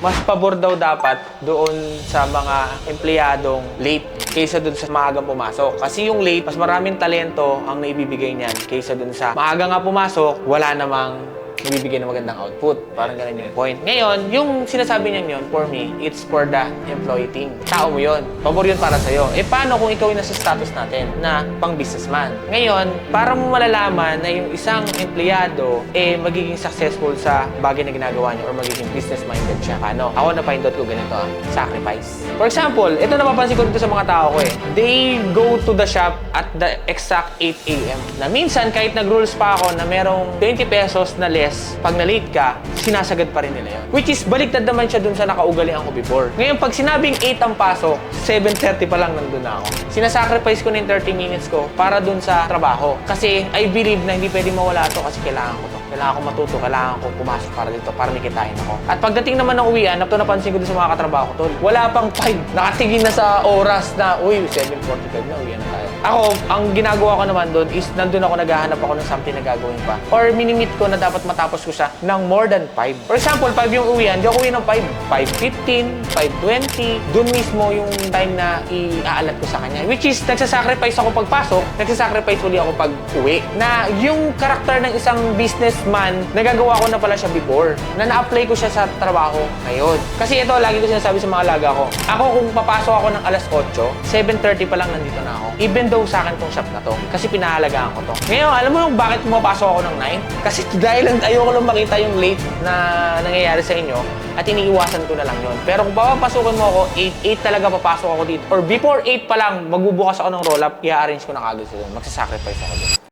mas pabor daw dapat doon sa mga empleyadong late kaysa doon sa maagang pumasok. Kasi yung late, mas maraming talento ang naibibigay niyan kaysa doon sa maaga nga pumasok, wala namang nabibigay ng magandang output. Parang ganun yung point. Ngayon, yung sinasabi niyan yun, for me, it's for the employee thing. Tao mo yun. Pabor yun para sa'yo. Eh, paano kung ikaw yung nasa status natin na pang businessman? Ngayon, para mo malalaman na yung isang empleyado, eh, magiging successful sa bagay na ginagawa niya or magiging business-minded siya. Paano? Ako na-find out ko ganito, sacrifice. For example, ito napapansin ko dito sa mga tao ko eh. They go to the shop at the exact 8 a.m. Na minsan, kahit nag-rules pa ako na merong 20 pesos na less, pag na-late ka, sinasagad pa rin nila yun. Which is, baliktad naman siya dun sa nakaugalian ko before. Ngayon, pag sinabing 8 ang pasok, 7:30 pa lang nandun na ako. Sinasacrifice ko na yung 30 minutes ko para dun sa trabaho. Kasi, I believe na hindi pwede mawala to kasi kailangan ko to. Kailangan ko matuto, kailangan ko pumasok para dito, para may kitain ako. At pagdating naman ng uwian, napansin ko dun sa mga katrabaho ko, tol, wala pang 5. Nakatingin na sa oras na, uy, 7:45 na, uwian na tayo. Ako, ang ginagawa ko naman doon is nandun ako naghahanap ako ng something na gagawin pa. Or minimit ko na dapat matapos ko siya ng more than 5. For example, 5 yung uwian, di ako uwi ng 5. 5:15, 5:20, doon mismo yung time na iaalat ko sa kanya. Which is, nagsasacrifice ako pagpasok, nagsasacrifice uli ako pag uwi. Na yung karakter ng isang businessman, nagagawa ko na pala siya before. Na na-apply ko siya sa trabaho ngayon. Kasi ito, lagi ko sinasabi sa mga alaga ko. Ako, kung papasok ako ng alas 8, 7:30 pa lang nandito na ako. Even though sa akin tong shop na to. Kasi pinahalagaan ko to. Ngayon, alam mo yung bakit pumapasok ako ng 9? Kasi dahil ayoko lang makita yung late na nangyayari sa inyo at iniiwasan ko na lang yun. Pero kung papapasukan mo ako, 8 talaga papasok ako dito. Or before 8 pa lang, magbubukas ako ng roll-up, i-arrange ko na kagad sila. Magsasacrifice ako dito.